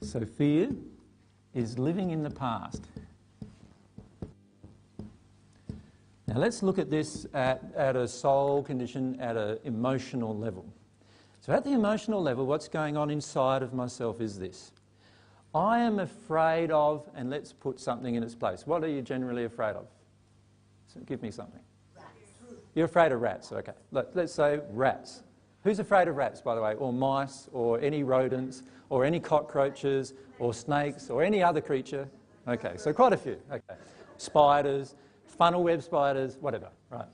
So fear is living in the past. Now let's look at this at a soul condition, at an emotional level. So at the emotional level, what's going on inside of myself is this. I am afraid of, and let's put something in its place. What are you generally afraid of? So give me something. Rats. You're afraid of rats, okay. Let's say rats. Who's afraid of rats, by the way? Or mice, or any rodents, or any cockroaches, or snakes, or any other creature? Okay, so quite a few. Okay. Spiders, funnel web spiders, whatever, right.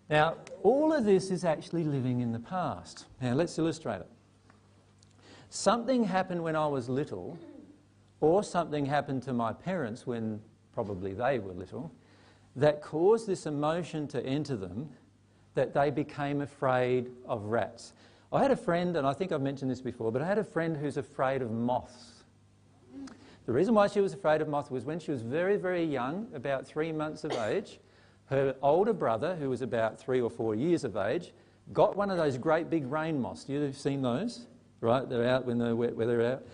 Now, all of this is actually living in the past. Now, let's illustrate it. Something happened when I was little, or something happened to my parents when probably they were little, that caused this emotion to enter them that they became afraid of rats. I had a friend, and I think I've mentioned this before, but I had a friend who's afraid of moths. The reason why she was afraid of moths was when she was very, very young, about 3 months of age, her older brother, who was about 3 or 4 years of age, got one of those great big rain moths. You've seen those, right? They're out when the wet weather out.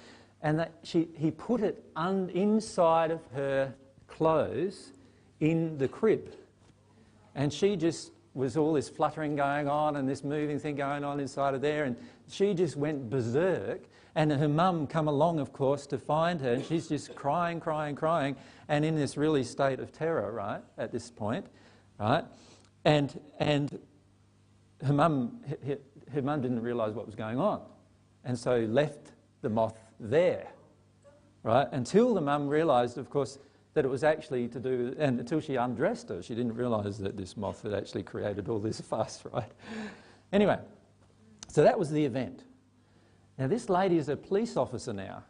And he put it inside of her clothes in the crib. And she just was all this fluttering going on and this moving thing going on inside of there, and she just went berserk. And her mum come along, of course, to find her, and she's just crying, crying, crying, and in this really state of terror, right, at this point, right? And her mum didn't realise what was going on, and so left the moth there, right? Until the mum realised, of course, that it was actually to do, and until she undressed her, she didn't realise that this moth had actually created all this fuss, right? Anyway, so that was the event. Now, this lady is a police officer now,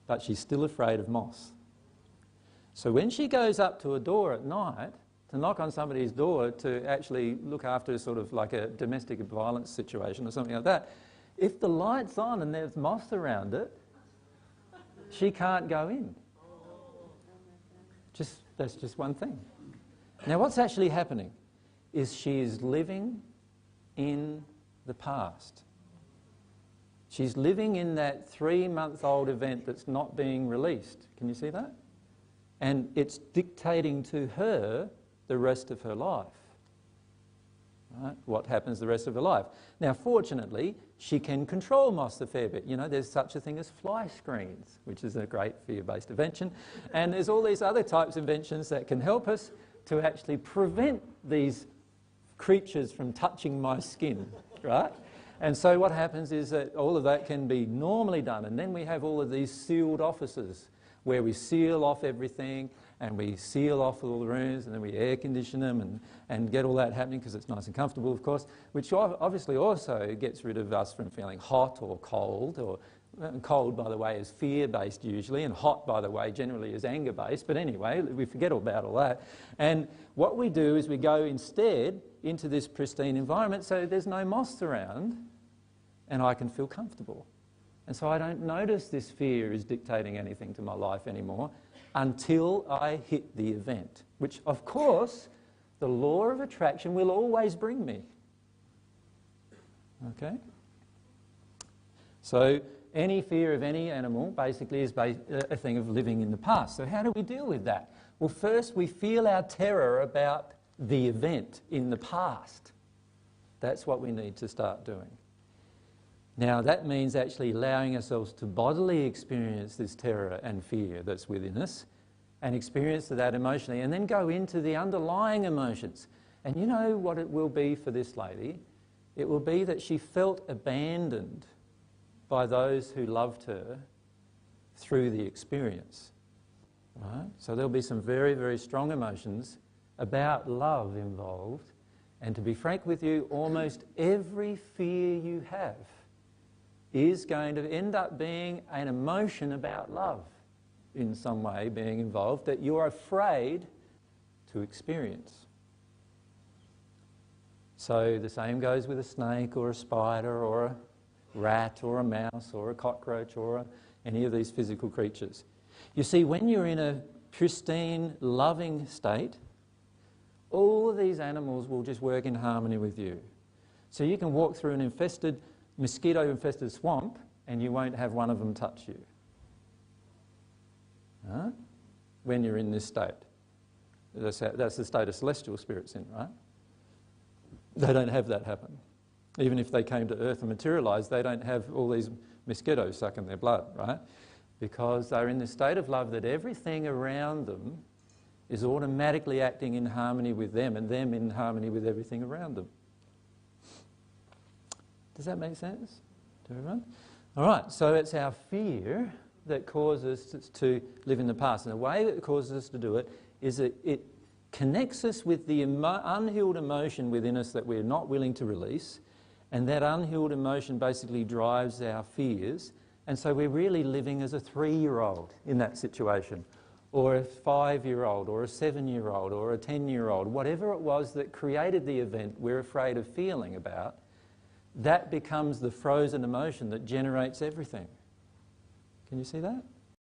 but she's still afraid of moths. So when she goes up to a door at night to knock on somebody's door to actually look after sort of like a domestic violence situation or something like that, if the light's on and there's moths around it, she can't go in. That's just one thing. Now, what's actually happening is she is living in the past. She's living in that 3-month-old event that's not being released. Can you see that? And it's dictating to her the rest of her life. Right? What happens the rest of her life. Now, fortunately, she can control moths a fair bit. You know, there's such a thing as fly screens, which is a great fear-based invention. And there's all these other types of inventions that can help us to actually prevent these creatures from touching my skin, right? And so what happens is that all of that can be normally done. And then we have all of these sealed offices where we seal off everything and we seal off all the rooms and then we air condition them and get all that happening because it's nice and comfortable, of course, which obviously also gets rid of us from feeling hot or cold. Or cold, by the way, is fear-based usually, and hot, by the way, generally is anger-based. But anyway, we forget about all that. And what we do is we go instead into this pristine environment so there's no moths around and I can feel comfortable. And so I don't notice this fear is dictating anything to my life anymore until I hit the event, which, of course, the law of attraction will always bring me. Okay? So any fear of any animal basically is a thing of living in the past. So how do we deal with that? Well, first we feel our terror about the event in the past. That's what we need to start doing. Now, that means actually allowing ourselves to bodily experience this terror and fear that's within us and experience that emotionally, and then go into the underlying emotions. And you know what it will be for this lady? It will be that she felt abandoned by those who loved her through the experience. Right? So there'll be some very, very strong emotions about love involved. And to be frank with you, almost every fear you have is going to end up being an emotion about love in some way being involved that you're afraid to experience. So the same goes with a snake or a spider or a rat or a mouse or a cockroach or any of these physical creatures. You see, when you're in a pristine, loving state, all of these animals will just work in harmony with you. So you can walk through an mosquito-infested swamp and you won't have one of them touch you. Huh? When you're in this state. That's the state of celestial spirits in, right? They don't have that happen. Even if they came to earth and materialised, they don't have all these mosquitoes sucking their blood, right? Because they're in this state of love that everything around them is automatically acting in harmony with them and them in harmony with everything around them. Does that make sense to everyone? All right, so it's our fear that causes us to live in the past. And the way that it causes us to do it is that it connects us with the unhealed emotion within us that we're not willing to release, and that unhealed emotion basically drives our fears, and so we're really living as a 3-year-old in that situation, or a 5-year-old, or a 7-year-old, or a 10-year-old, whatever it was that created the event we're afraid of feeling about. That becomes the frozen emotion that generates everything. Can you see that?